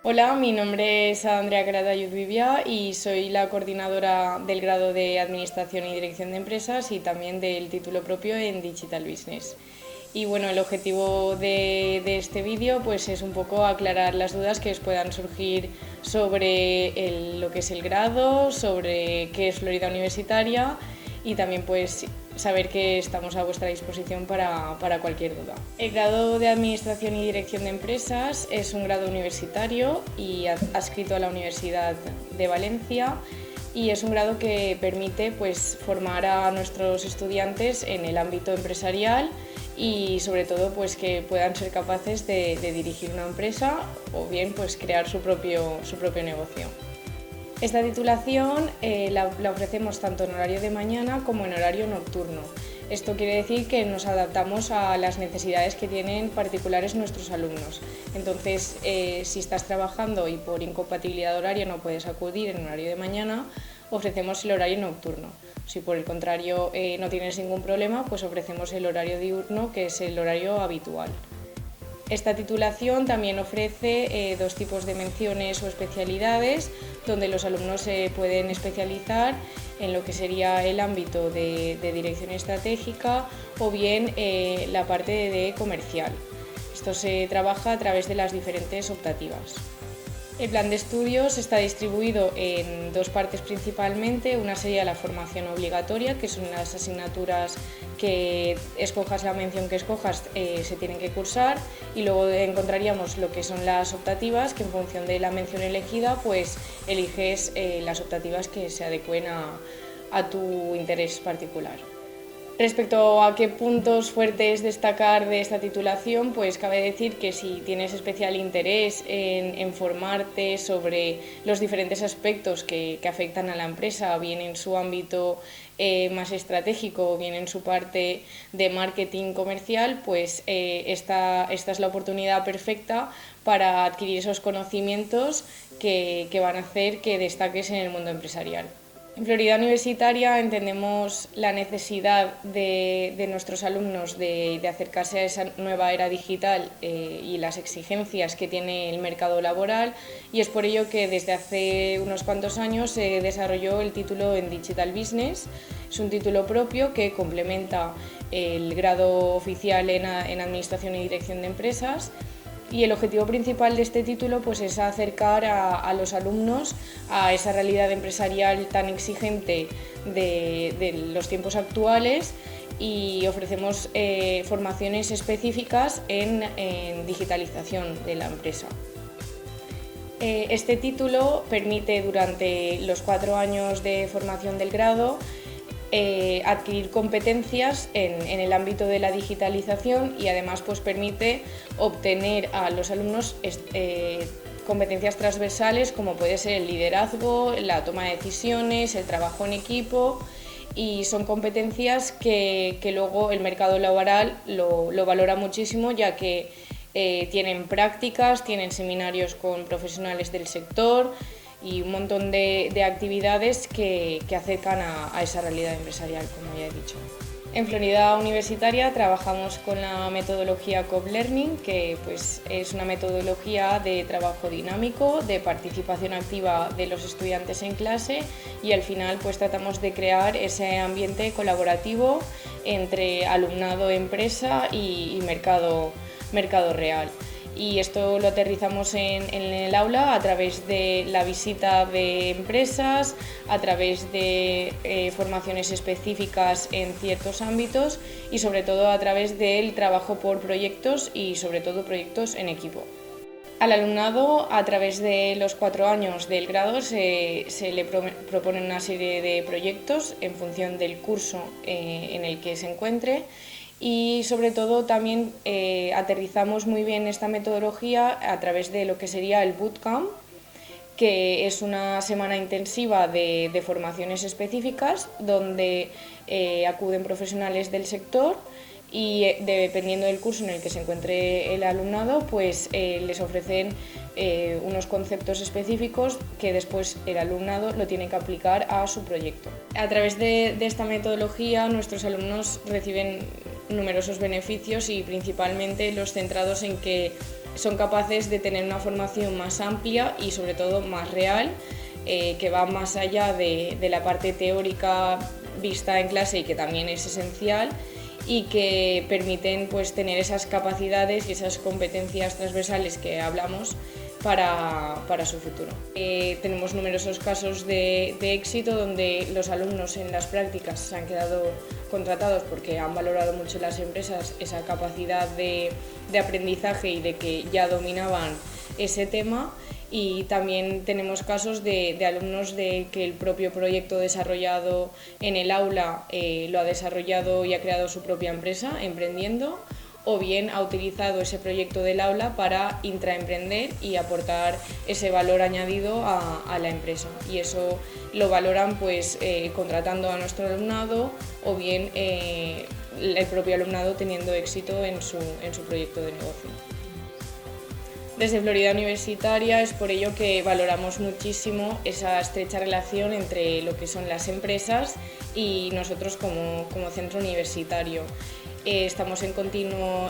Hola, mi nombre es Andrea Caratayud Vivia y soy la coordinadora del grado de Administración y Dirección de Empresas y también del título propio en Digital Business. Y bueno, el objetivo de este vídeo pues es un poco aclarar las dudas que os puedan surgir sobre lo que es el grado, sobre qué es Florida Universitaria y también pues saber que estamos a vuestra disposición para cualquier duda. El grado de Administración y Dirección de Empresas es un grado universitario y adscrito a la Universidad de Valencia y es un grado que permite pues, formar a nuestros estudiantes en el ámbito empresarial y sobre todo pues, que puedan ser capaces de dirigir una empresa o bien pues, crear su propio negocio. Esta titulación la ofrecemos tanto en horario de mañana como en horario nocturno. Esto quiere decir que nos adaptamos a las necesidades que tienen particulares nuestros alumnos. Entonces, si estás trabajando y por incompatibilidad horaria no puedes acudir en horario de mañana, ofrecemos el horario nocturno. Si por el contrario no tienes ningún problema, pues ofrecemos el horario diurno, que es el horario habitual. Esta titulación también ofrece dos tipos de menciones o especialidades donde los alumnos se pueden especializar en lo que sería el ámbito de dirección estratégica o bien la parte de comercial. Esto se trabaja a través de las diferentes optativas. El plan de estudios está distribuido en dos partes principalmente. Una sería la formación obligatoria, que son las asignaturas que escojas la mención que escojas, se tienen que cursar, y luego encontraríamos lo que son las optativas, que en función de la mención elegida pues eliges las optativas que se adecuen a tu interés particular. Respecto a qué puntos fuertes destacar de esta titulación, pues cabe decir que si tienes especial interés en formarte sobre los diferentes aspectos que afectan a la empresa, bien en su ámbito más estratégico o bien en su parte de marketing comercial, pues esta es la oportunidad perfecta para adquirir esos conocimientos que van a hacer que destaques en el mundo empresarial. En Florida Universitaria entendemos la necesidad de nuestros alumnos de acercarse a esa nueva era digital y las exigencias que tiene el mercado laboral, y es por ello que desde hace unos cuantos años se desarrolló el título en Digital Business. Es un título propio que complementa el grado oficial en Administración y Dirección de Empresas. Y el objetivo principal de este título pues, es acercar a los alumnos a esa realidad empresarial tan exigente de los tiempos actuales, y ofrecemos formaciones específicas en digitalización de la empresa. Este título permite durante los 4 años de formación del grado adquirir competencias en el ámbito de la digitalización, y además pues, permite obtener a los alumnos competencias transversales como puede ser el liderazgo, la toma de decisiones, el trabajo en equipo, y son competencias que luego el mercado laboral lo valora muchísimo, ya que tienen prácticas, tienen seminarios con profesionales del sector y un montón de actividades que acercan a esa realidad empresarial, como ya he dicho. En Florida Universitaria trabajamos con la metodología CoopLearning, que pues, es una metodología de trabajo dinámico, de participación activa de los estudiantes en clase, y al final pues, tratamos de crear ese ambiente colaborativo entre alumnado, empresa y mercado real. Y esto lo aterrizamos en el aula a través de la visita de empresas, a través de formaciones específicas en ciertos ámbitos y sobre todo a través del trabajo por proyectos y sobre todo proyectos en equipo. Al alumnado, a través de los 4 años del grado, se le propone una serie de proyectos en función del curso en el que se encuentre. Y sobre todo también aterrizamos muy bien esta metodología a través de lo que sería el bootcamp, que es una semana intensiva de formaciones específicas donde acuden profesionales del sector, y dependiendo del curso en el que se encuentre el alumnado, pues les ofrecen unos conceptos específicos que después el alumnado lo tiene que aplicar a su proyecto. A través de esta metodología nuestros alumnos reciben numerosos beneficios y principalmente los centrados en que son capaces de tener una formación más amplia y sobre todo más real, que va más allá de la parte teórica vista en clase y que también es esencial, y que permiten pues tener esas capacidades y esas competencias transversales que hablamos para su futuro. Tenemos numerosos casos de éxito donde los alumnos en las prácticas se han quedado contratados porque han valorado mucho las empresas esa capacidad de aprendizaje y de que ya dominaban ese tema. Y también tenemos casos de alumnos de que el propio proyecto desarrollado en el aula lo ha desarrollado y ha creado su propia empresa emprendiendo, o bien ha utilizado ese proyecto del aula para intraemprender y aportar ese valor añadido a la empresa. Y eso lo valoran pues contratando a nuestro alumnado o bien el propio alumnado teniendo éxito en su proyecto de negocio. Desde Florida Universitaria es por ello que valoramos muchísimo esa estrecha relación entre lo que son las empresas y nosotros como centro universitario. Estamos en continuo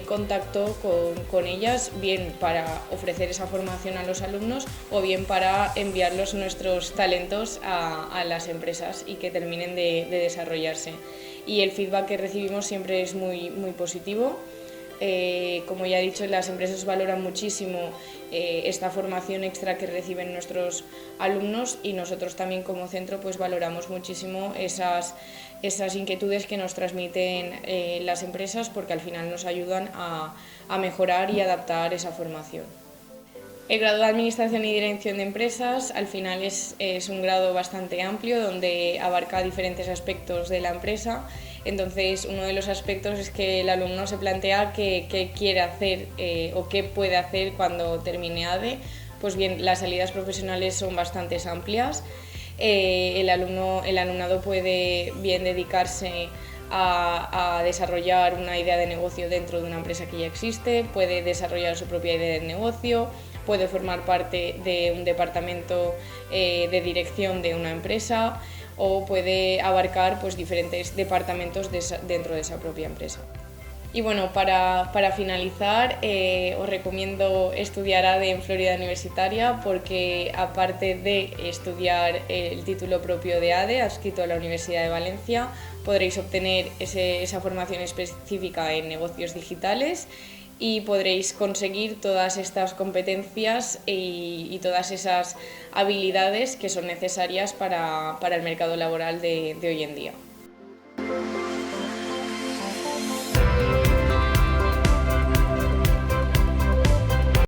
contacto con ellas, bien para ofrecer esa formación a los alumnos o bien para enviarlos nuestros talentos a las empresas y que terminen de desarrollarse. Y el feedback que recibimos siempre es muy positivo. Como ya he dicho, las empresas valoran muchísimo esta formación extra que reciben nuestros alumnos y nosotros también como centro pues valoramos muchísimo esas inquietudes que nos transmiten las empresas, porque al final nos ayudan a mejorar y adaptar esa formación. El grado de Administración y Dirección de Empresas al final es un grado bastante amplio donde abarca diferentes aspectos de la empresa. Entonces, uno de los aspectos es que el alumno se plantea qué quiere hacer o qué puede hacer cuando termine ADE. Pues bien, las salidas profesionales son bastante amplias. El alumnado puede bien dedicarse a desarrollar una idea de negocio dentro de una empresa que ya existe, puede desarrollar su propia idea de negocio, puede formar parte de un departamento de dirección de una empresa o puede abarcar pues, diferentes departamentos dentro de esa propia empresa. Y bueno, para finalizar, os recomiendo estudiar ADE en Florida Universitaria porque aparte de estudiar el título propio de ADE, adscrito a la Universidad de Valencia, podréis obtener esa formación específica en negocios digitales y podréis conseguir todas estas competencias y todas esas habilidades que son necesarias para el mercado laboral de hoy en día.